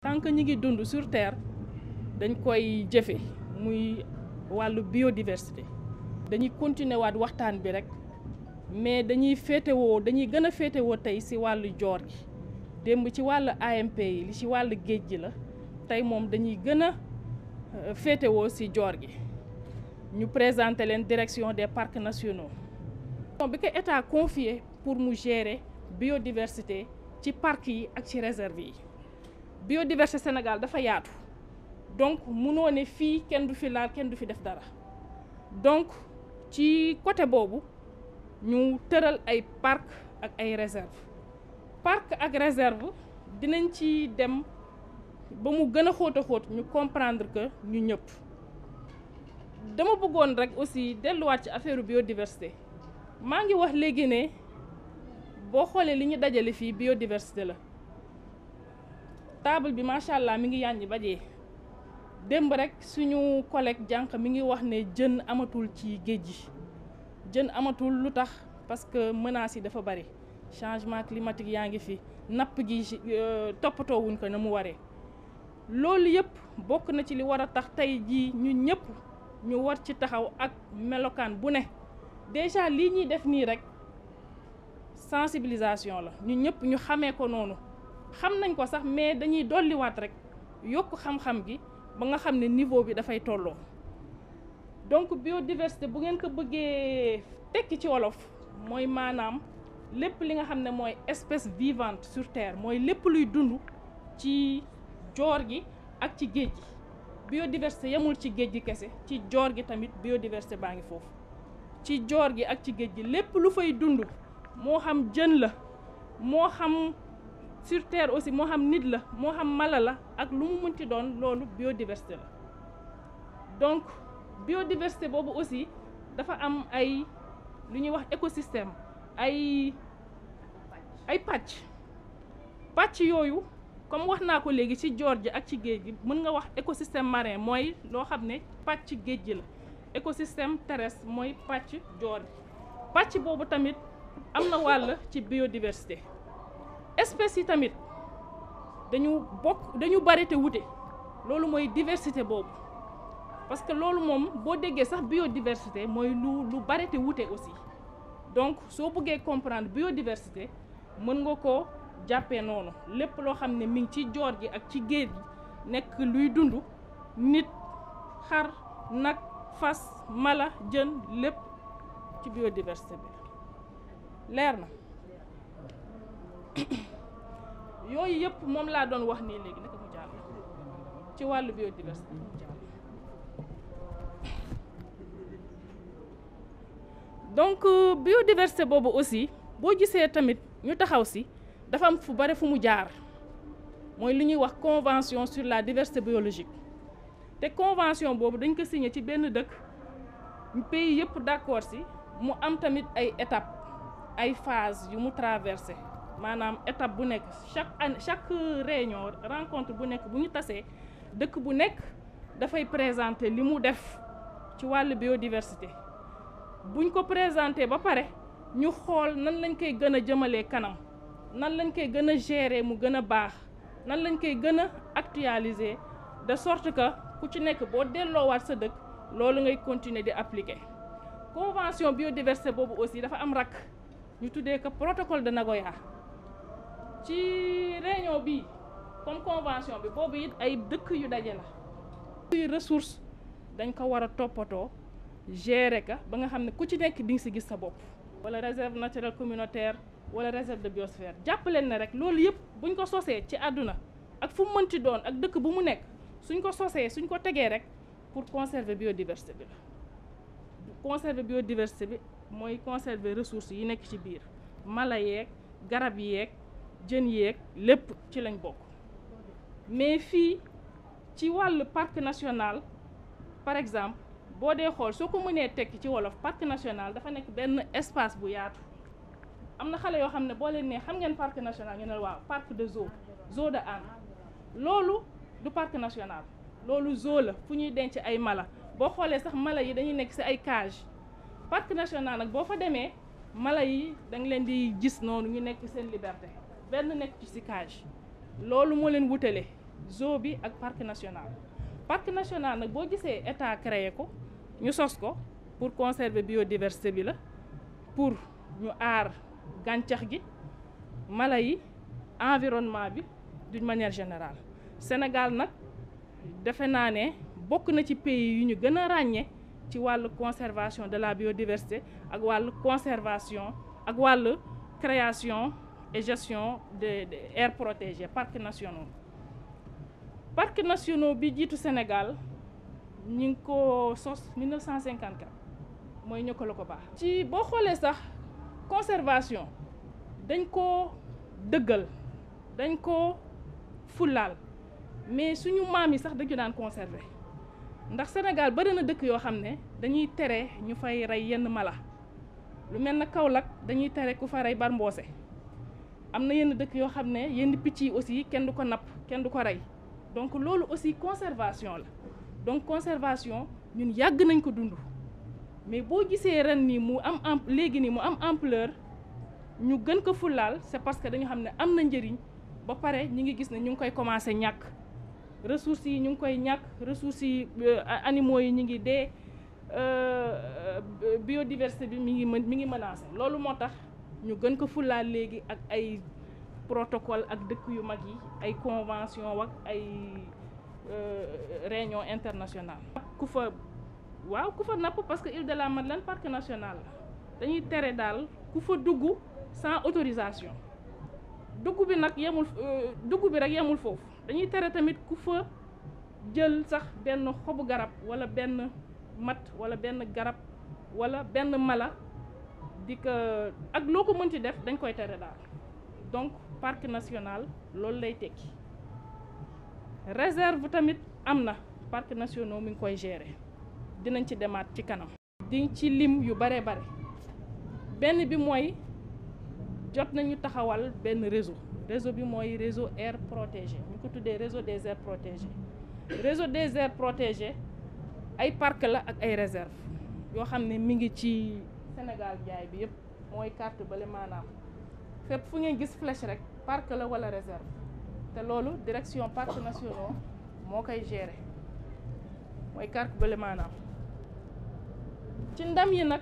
tant que ñi ngi dund sur terre dañ koy jëfe muy wàllu biodiversité dañuy continuer waat waxtaan bi rek mais dañuy gën a féetewoo tey ci wàllu joor gi démb ci wàllu AMP yi li ci wàllu géej gi la tey moom dañuy gën a féetewoo ci joor gi ñu présenter leen direction des parcs nationaux bi ko état confié pour mu gérer biodiversité ci parc yi ak ci réserve yi biodiversité Sénégal dafa yaatu donc munoo ne fii kenn du fi laal kenn du fi def dara donc ci côté boobu ñu tëral ay parc ak ay réserve parc ak réserve dinañ ci dem ba mu gën a xóot ñu comprendre que ñu ñëpp dama bëggoon rek aussi delluwaat ci affaire biodiversité maa ngi wax léegi ne boo xoolee li ñu dajale fii biodiversité la table bi macha allah mi ngi yàññi ba jee démb rek suñu collègue jànq mi ngi wax ne jën amatul ci géej gi jën amatul lu tax parce que menaces yi dafa bari changement climatique yaa ngi fi napp gi toppatoo wuñ ko na mu waree loolu yëpp bokk na ci li war a tax tey jii ñun ñëpp ñu war ci taxaw ak melokaan bu ne déjà lii ñuy def nii rek sensibilisation la ñun ñëpp ñu xamee ko noonu xam nañ ko sax mais dañuy dolliwaat rek yokk xam-xam gi ba nga xam ne niveau bi dafay tolloo donc biodiversité bu ngeen ko bëggee tekki ci wolof mooy maanaam lépp li nga xam ne mooy espèce vivante sur terre mooy lépp luy dund ci joor gi ak ci géej gi biodiversité yemul ci géej gi kese ci joor gi tamit biodiversité baa ngi foofu ci joor gi ak ci géej gi lépp lu fay dund moo xam jën la moo xam sur terre aussi moo xam nit la moo xam mala la ak lu mu mënti doon loolu biodiversité la donc biodiversité boobu aussi dafa am ay lu ñuy wax écosystème ay pàcc yooyu comme wax naa ko léegi ci joor ji ak ci géej gi mën nga wax écosystème marin mooy loo xam ne pàcc géej gi la écosystème terrestre mooy pàcc joor gi pàcc boobu tamit am na wàll ci biodiversité espèces yi tamit dañu bari te wute loolu mooy diversité boobu parce que loolu moom boo déggee sax biodiversité mooy lu bari te wute aussi donc soo bëggee comprendre biodiversité mën nga ko jàppee noonu lépp loo xam ne mi ngi ci joor gi ak ci géej gi nekk luy dund nit xar nag fas mala jën lépp ci biodiversité bi leer na yooyu yëpp moom laa doon wax nii léegi naka mu jàll ci wàllu biodiversité mu jàll donc biodiversité boobu aussi boo gisee tamit ñu taxaw si dafa am fu bari fu mu jaar mooy li ñuy wax convention sur la diversité biologique te convention boobu dañ ko signé ci benn dëkk pays yëpp d'accord si mu am tamit ay étapes ay phases yu mu traversé maanaam étape bu nekk chaque réunion rencontre bu nekk bu ñu tasee dëkk bu nekk dafay présenter li mu def ci wàllu biodiversité buñ ko présenter ba pare ñu xool nan lañ koy gën a jëmalee kanam nan lañ koy gën a gérer mu gën a baax nan lañ koy gën a actualiser de sorte que ku ci nekk boo delloowaat sa dëkk loolu ngay continuer di appliquer. convention biodiversité boobu aussi dafa am rakk ñu tuddee ko protocole de Nagoya ci réunion bi comme convention bi boobu it ay dëkk yu daje la. luy ressource dañ ko war a toppatoo gérer ka ba nga xam ne ku ci nekk di nga si gis sa bopp. wala réserve naturelle communautaire wala réserve de biosphère jàpp leen ne rek loolu yëpp buñ ko sosee ci àdduna ak fu mu mënti doon ak dëkk bu mu nekk suñ ko sosee suñ ko tegee rek pour conserver biodiversité bi la. conserver biodiversité bi mooy conserver ressources yi nekk ci biir mala yeeg garab yeeg jën yeeg lépp ci lañ bokk mais fii ci wàllu parc national par exemple boo dee xool soo ko mënee tekki ci wolof parc national dafa nekk benn espace bu yaatu am na xale yoo xam ne boo leen nee xam ngeen parc national ñu ne waaw parc de zoo de Hann loolu du parc national loolu zoo la fu ñuy denc ay mala boo xoolee sax mala yi dañuy nekk ci ay cage parc national nag boo fa demee mala yi da nga leen di gis noonu ñu nekk seen liberté benn nekk ci cage loolu moo leen wutale zoo bi ak parc national. Parc national nag boo gisee état créé ko ñu sos ko pour conserver biodiversité bi la, pour ñu aar gàncax gi, mala yi, environnement bi d'une manière générale. Sénégal nag defe naa ne bokk na ci pays yu ñu gën a ràññee ci wàllu conservation de la biodiversité ak wàllu conservation ak wàllu création et gestion des aires protégées, parcs nationaux. Parcs nationaux bi jiitu Sénégal ñu ngi ko sos 1954 mooy Niokolo-Koba. ci boo xoolee sax conservation dañ ko dëggal, dañ ko fullaal, mais suñu maam yi sax dañu daan conserver ndax Sénégal bari na dëkk yoo xam ne dañuy tere ñu fay rey yenn mala. Lu mel na Kaolack dañuy tere ku fa rey bar mboose. Am na yenn dëkk yoo xam ne yenn picc yi aussi kenn du ko napp, kenn du ko rey. Donc loolu aussi conservation la. Donc conservation ñun yàgg nañ ko dund, mais boo gisee ren nii mu am léegi nii mu am ampleur ñu gën ko fullaal, c'est parce que dañu xam ne am na njëriñ ba pare ñi ngi gis ne ñu ngi koy commencer ñàkk. Ressources yi ñu ngi koy ñàkk, ressources yi animaux yi ñu ngi dee, biodiversité bi mi ngi menacé. Loolu moo tax ñu gën ko fullaal léegi ak ay protocole ak dëkk yu mag yi, ay convention ak ay réunion internationale. ku fa napp parce que Île de la Madeleine parc national la dañuy tere daal ku fa dugg sans autorisation. Dugg bi nag rek yemul foofu, dañuy tere tamit ku fa jël sax benn xobu garab wala benn mat wala benn garab wala benn mala di ko ak loo ko mënti def dañ koy tere daal. Donc parc national loolu lay tekki. Réserve tamit am na, parc nationaux mi ngi koy gérer, dinañ ci demaat ci kanam. di ci lim yu bare bare. Benn bi mooy jot nañu taxawal benn réseau bi mooy réseau aires protégées, ñu ko tuddee réseau des aires protégées. Réseau des aires protégées ay parc la ak ay réserve yoo xam ne mi ngi ci Sénégal jaay bi yëpp, mooy carte bale maanaam fépp fu ngeen gis flèche rek parc la wala réserve, te loolu direction parcs nationaux moo koy gérer, mooy carte bale maanaam. Ci ndam yi nag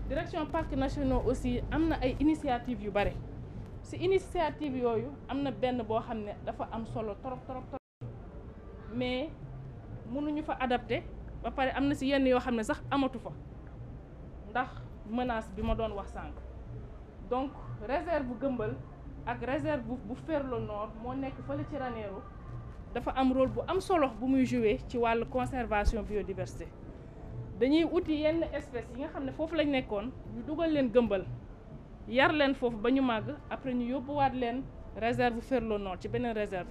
direction parcs nationaux aussi am na ay initiative yu bare. Ci initiative yooyu am na benn boo xam ne dafa am solo trop, mais mënuñu fa adapté ba pare am na ci yenn yoo xam ne sax amatu fa ndax menace bi ma doon wax sànq. Donc réserve bu Gëmbal ak réserve bu Ferlo Nord moo nekk fële ci Ranérou dafa am rôle bu am solo bu muy jouer ci wàllu conservation biodiversité. Dañuy uti yenn espèces yi nga xam ne foofu lañ nekkoon ñu dugal leen Gëmbal, yar leen foofu ba ñu màgg, après ñu yóbbuwaat leen réserve Ferlo Nord ci beneen réserve,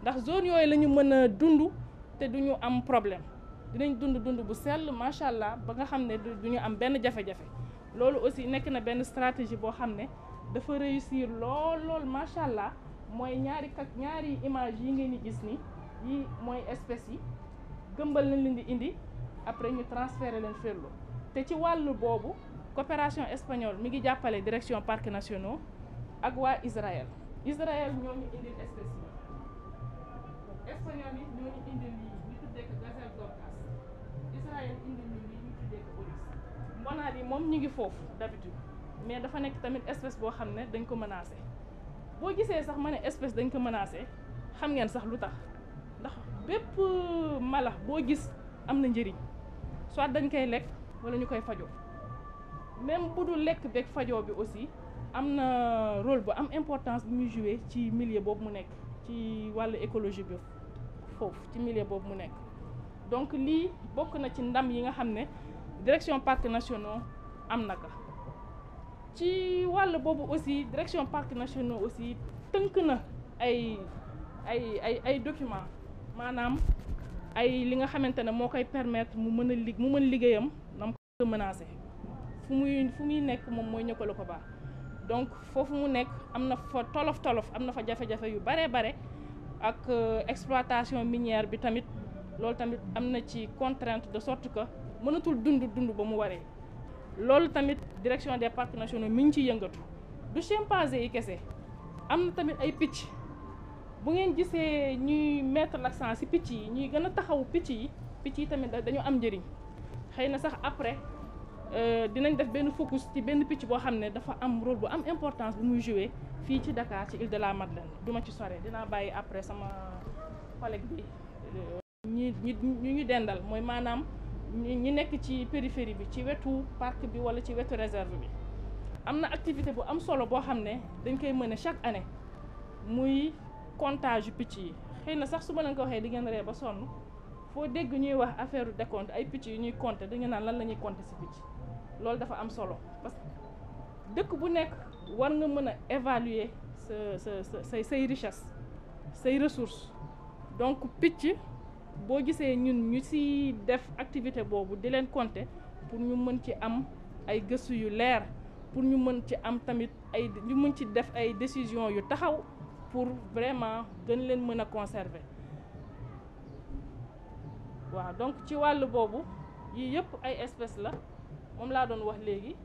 ndax zone yooyu la ñu mën a dund te du ñu am problème, dinañ dund bu sell macha allah ba nga xam ne du ñu am benn jafe-jafe. Loolu aussi nekk na benn stratégie boo xam ne dafa réussir lool macha allah. Mooy ñaari image yi ngeen di gis ni yi mooy espèces yi Gëmbal lañ leen di indi, après ñu transféré leen Ferlo. Te ci wàllu boobu coopération espagnole mi ngi jàppale direction parcs nationaux ak waa Israël ñoo ñu indil espèces yi, espagnol yi ñoo ñu indil lii ñu tuddee ko gazelle d'Orcas, Israël indil ñu lii ñu tuddee ko oryx. Mbonaat yi moom ñu ngi foofu d'habitude, mais dafa nekk tamit espèce boo xam ne dañ ko menacé. Boo gisee sax ma ne espèce dañ ko menacé xam ngeen sax lu tax, ndax bépp mala boo gis am na njëriñ, soit dañ koy lekk wala ñu koy fajoo. Même bu dul lekk beeg fajoo bi aussi am na rôle bu am importance bu muy jouer ci milieu boobu mu nekk, ci wàllu écologie bi foofu ci milieu boobu mu nekk. Donc lii bokk na ci ndam yi nga xam ne direction parcs nationaux am na ko. Ci wàll boobu aussi direction parcs nationaux aussi tënk na ay documents, maanaam ay li nga xamante ne moo koy permettre mu mën liggéeyam nam ko menacé. fu muy nekk moom mooy Niokolo-Koba. Donc foofu mu nekk am na fa tolof am na fa jafe-jafe yu bare ak exploitation minière bi tamit, loolu tamit am na ci contrainte de sorte que mënatul dund ba mu waree. Loolu tamit direction des parcs nationaux mi ngi ci yëngatu. Du chimpanzé yi kese, am na tamit ay picc bu ngeen gisee ñuy mettre l'accent ci picc yi ñuy gën a taxawu picc yi tamit dañu am njëriñ. xëy na sax après dinañ def benn focus ci benn picc boo xam ne dafa am rôle bu am importance bu muy jouer fii ci Dakar ci île de la Madeleine duma ci sore dinaa bàyyi après sama collègue bi ñu dendal mooy maanaam ñi nekk ci périphérie bi ci wetu parc bi wala ci wetu réserve bi. am na activité bu am solo boo xam ne dañ koy mën chaque année muy comptage picc yi xëy na sax su ma leen ko waxee di ngeen ree ba sonn foo dégg ñuy wax affaire décompte ay picc yu ñuy compter da nga naan lan la ñuy compter ci picc loolu dafa am solo parce que dëkk bu nekk war nga mën a évaluer say richesse say ressources donc picc boo gisee ñun ñu ci def activité boobu di leen compter pour ñu mën ci am ay gëstu yu leer pour ñu mën ci am tamit ñu mën ci def ay décisions yu taxaw pour vraiment gën leen mën a conserver. waaw donc ci wàll boobu yii yëpp ay espèces la moom laa doon wax léegi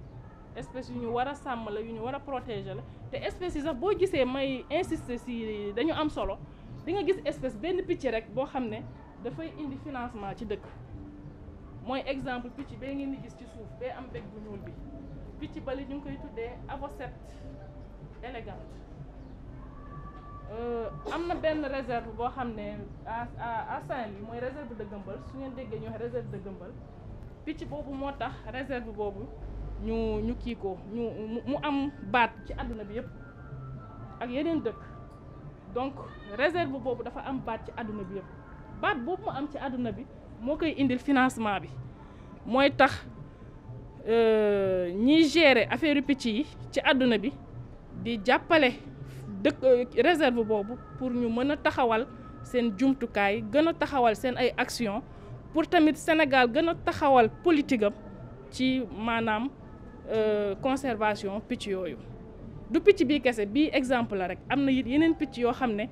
espèces yu ñu war a sàmm la yu ñu war a protéger la te espèces yi sax boo gisee may insister ci dañu am solo di nga gis espèce benn picc rek boo xam ne dafay indi financement ci dëkk. mooy exemple picc bee ngeen di gis ci suuf bee am bec bu ñuul bi picc bali ñu ngi koy tuddee avocet élégante. am na benn réserve boo xam ne à Saint-Louis mooy réserve de Gëmbal su ngeen déggee ñu wax réserve de Gëmbal picc boobu moo tax réserve boobu ñu kii ko mu am baat ci àdduna bi yëpp ak yeneen dëkk donc réserve boobu dafa am baat ci àdduna bi yëpp baat boobu mu am ci àdduna bi moo koy indil financement bi mooy tax ñiy gérer affaire picc yi ci àdduna bi di jàppale dëkk réserve boobu pour ñu mën a taxawal seen jumtukaay gën a taxawal seen ay action pour tamit Sénégal gën a taxawal politique am ci maanaam conservation picc yooyu. du picc bii kese bii exemple la rek am na it yeneen picc yoo xam ne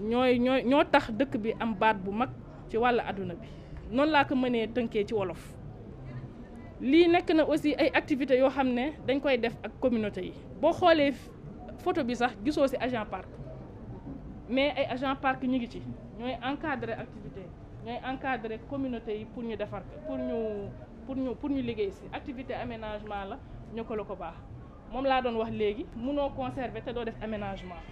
ñoo tax dëkk bi am baat bu mag ci wàllu àdduna bi noonu laa ko mënee tënkee ci wolof. lii nekk na aussi ay activités yoo xam ne dañ koy def ak communauté yi boo xoolee photo bi sax gisoo ci agent parc mais ay agent parc ñu ngi ci ñooy encadrer activité ñooy encadrer communauté yi pour ñu defar pour ñu liggéey ci activité aménagement la ñu ko la ko baax moom laa doon wax léegi mënoo conserver te doo def aménagement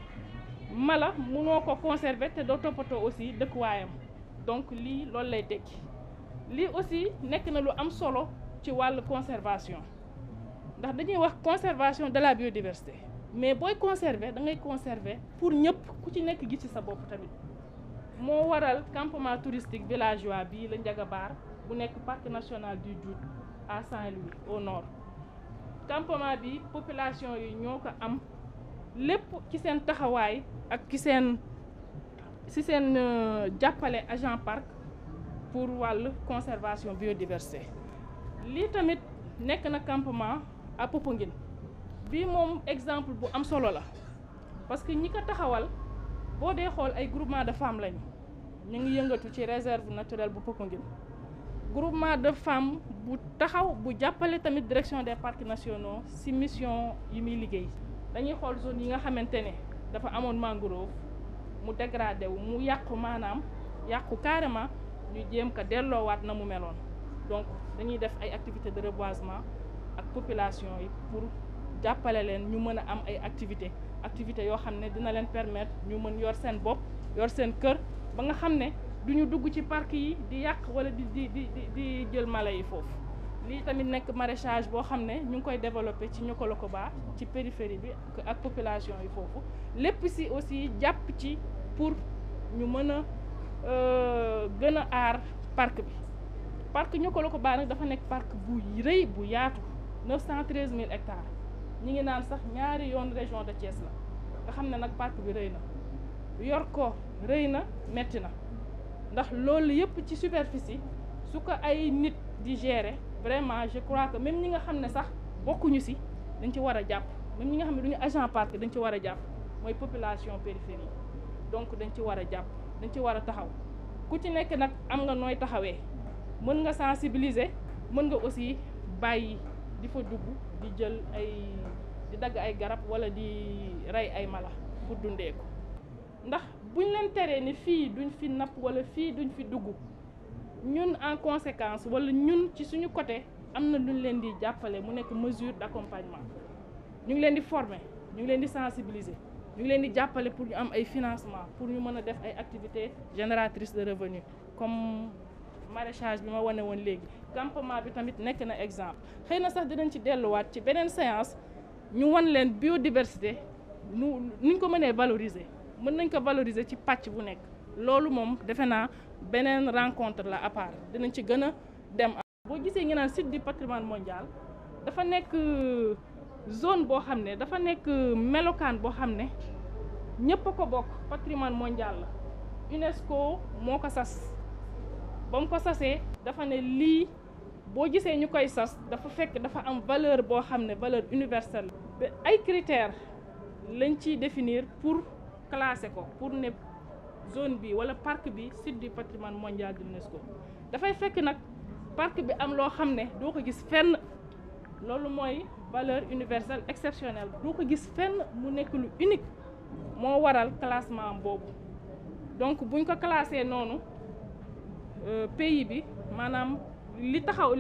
mala mënoo ko conserver te doo toppatoo aussi dëkkuwaayam donc lii loolu lay tekki lii aussi nekk na lu am solo ci wàllu conservation ndax dañuy wax conservation de la biodiversité mais booy conserver da ngay conserver pour ñëpp ku ci nekk gis ci sa bopp tamit moo waral campement touristique villageois bii la Ndiaga Bar bu nekk parc national du Djoudj à Saint-Louis au nord. campement bi population yi ñoo ko am lépp ci seen taxawaay ak ci seen jàppale agent parc pour wàllu conservation biodiversité. lii tamit nekk na campement à Popenguine bii moom exemple bu am solo la parce que ñi ko taxawal boo dee xool ay groupement de femmes lañu ñu ngi yëngatu ci réserve naturelle bu Popenguine groupement de femmes bu taxaw bu jàppale tamit direction des parcs nationaux ci mission yi muy liggéey. dañuy xool zone yi nga xamante ne dafa amoon mangrove mu dégradé wu mu yàqu maanaam yàqu carrément ñu jéem ko delloowaat na mu meloon donc dañuy def ay activités de reboisement ak population yi pour jàppale leen ñu mën a am ay activités yoo xam ne dina leen permettre ñu mën yor seen bopp yor seen kër ba nga xam ne du ñu dugg ci parc yi di yàq wala di jël mala yi foofu. lii tamit nekk maraîchage boo xam ne ñu ngi koy développé ci Niokolo-Koba ci périphérie bi ak population yi foofu lépp si aussi jàpp ci pour ñu mën a gën a aar parc bi. parc Niokolo-Koba nag dafa nekk parc bu rëy bu yaatu 913 000 hectares ñi ngi naan sax ñaari yoon région de Thiès la nga xam ne nag parc bi rëy na yor ko rëy na metti na ndax loolu yëpp ci superficie su ko ay nit di gérer vraiment je crois que même ñi nga xam ne sax bokkuñu ci dañ ci war a jàpp même ñi nga xam ne duñu agent parc dañ ci war a jàpp mooy population périphérie donc dañ ci war a jàpp dañ ci war a taxaw ku ci nekk nag am nga nooy taxawee mën nga sensibiliser mën nga aussi bàyyi di fa dugg di jël di dagg ay garab wala di rey ay mala pour dundee ko ndax buñ leen teree ni fii duñ fi napp wala fii duñ fi dugg ñun en conséquence wala ñun ci suñu côté am na luñ leen di jàppale mu nekk mesure d'accompagnement ñu ngi leen di former ñu ngi leen di sensibiliser ñu ngi leen di jàppale pour ñu am ay financement pour ñu mën a def ay activités génératrices de revenus comme maraîchage bi ma wane woon léegi. campement bi tamit nekk na exemple xëy na sax dinañ ci delluwaat ci beneen séance ñu wan leen biodiversité nuñ ko mënee valoriser mën nañ ko valoriser ci pàcc bu nekk loolu moom defe naa beneen rencontre la à part dinañ ci gën a dem. boo gisee ñu naan site du patrimoine mondial dafa nekk zone boo xam ne dafa nekk melokaan boo xam ne ñëpp a ko bokk patrimoine mondial la UNESCO moo ko sas ba mu ko sasee dafa ne lii boo gisee ñu koy sas dafa fekk dafa am valeur boo xam ne valeur universelle la. ay critères lañ ciy définir pour classer ko pour ne zone bi wala parc bi site du patrimoine mondial de l'UNESCO dafay fekk nag parc bi am loo xam ne doo ko gis fenn loolu mooy valeur universelle exceptionnelle doo ko gis fenn mu nekk lu unique moo waral classement boobu donc buñ ko classé noonu pays bi maanaam li taxaw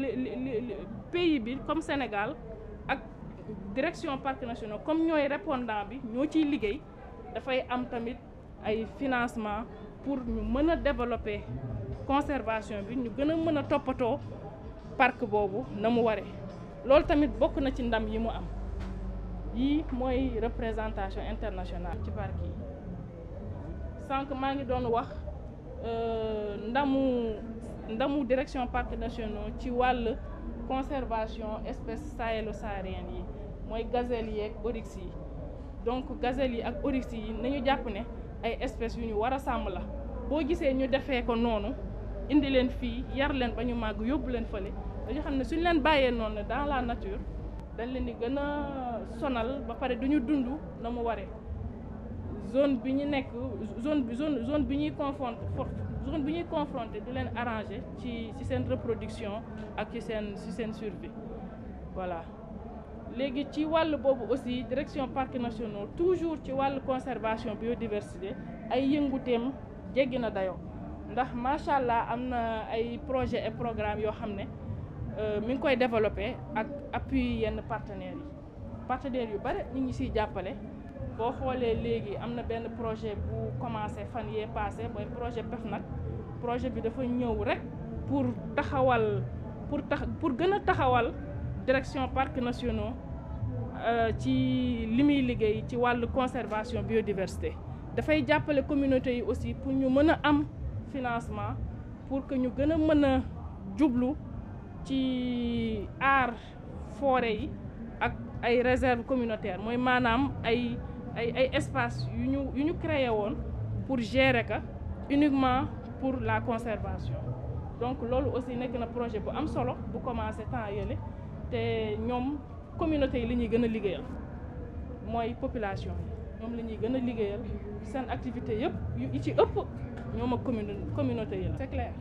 pays bi comme Sénégal ak direction parcs nationaux comme ñooy répondant bi ñoo ciy liggéey dafay am tamit ay financement pour ñu mën a développer conservation bi ñu gën a mën a toppatoo parc boobu na mu waree loolu tamit bokk na ci ndam yi mu am yii mooy représentation internationale ci parc yi sànq maa ngi doon wax ndamu direction parcs nationaux ci wàll conservation espèces sahélo-sahariennes yi mooy gazelle yi ak oryx yi donc gazelle yi ak oryx yi nañu jàpp ne ay espèces yu ñu war a sàmm la boo gisee ñu defee ko noonu indi leen fii yar leen ba ñu màgg yóbbu leen fële dañu xam ne suñu leen bàyyee noonu dans la nature dañ leen di gën a sonal ba pare duñu dund na mu waree zone bi ñu nekk zone bi ñuy confronté du leen arrangé ci seen reproduction ak ci seen survie voilà. léegi ci wàll boobu aussi direction parcs nationaux toujours ci wàllu conservation biodiversité ay yënguteem jéggi na dayoo ndax macha allah am na ay projets et programmes yoo xam ne mi ngi koy développé ak appui yenn partenaires yu bari ñu ngi siy jàppale. boo xoolee léegi am na benn projet bu commencé fan yee passé mooy projet PEFNAC projet bi dafa ñëw rek pour taxawal pour gën a taxawal direction parcs nationaux ci li muy liggéey ci wàllu conservation biodiversité dafay jàppale communauté yi aussi pour ñu mën a am financement pour que ñu gën a mën a jublu ci aar forêt yi ak ay réserves communautaires mooy maanaam ay espace yu ñu créé woon pour gérer ka uniquement pour la conservation donc loolu aussi nekk na projet bu am solo bu commencé temps yële te ñoom communauté yi li ñuy gën a liggéeyal mooy population yi ñoom la ñuy gën a liggéeyal seen activité yëpp yu ci ëpp ñoom ak communauté yi la c'est clair.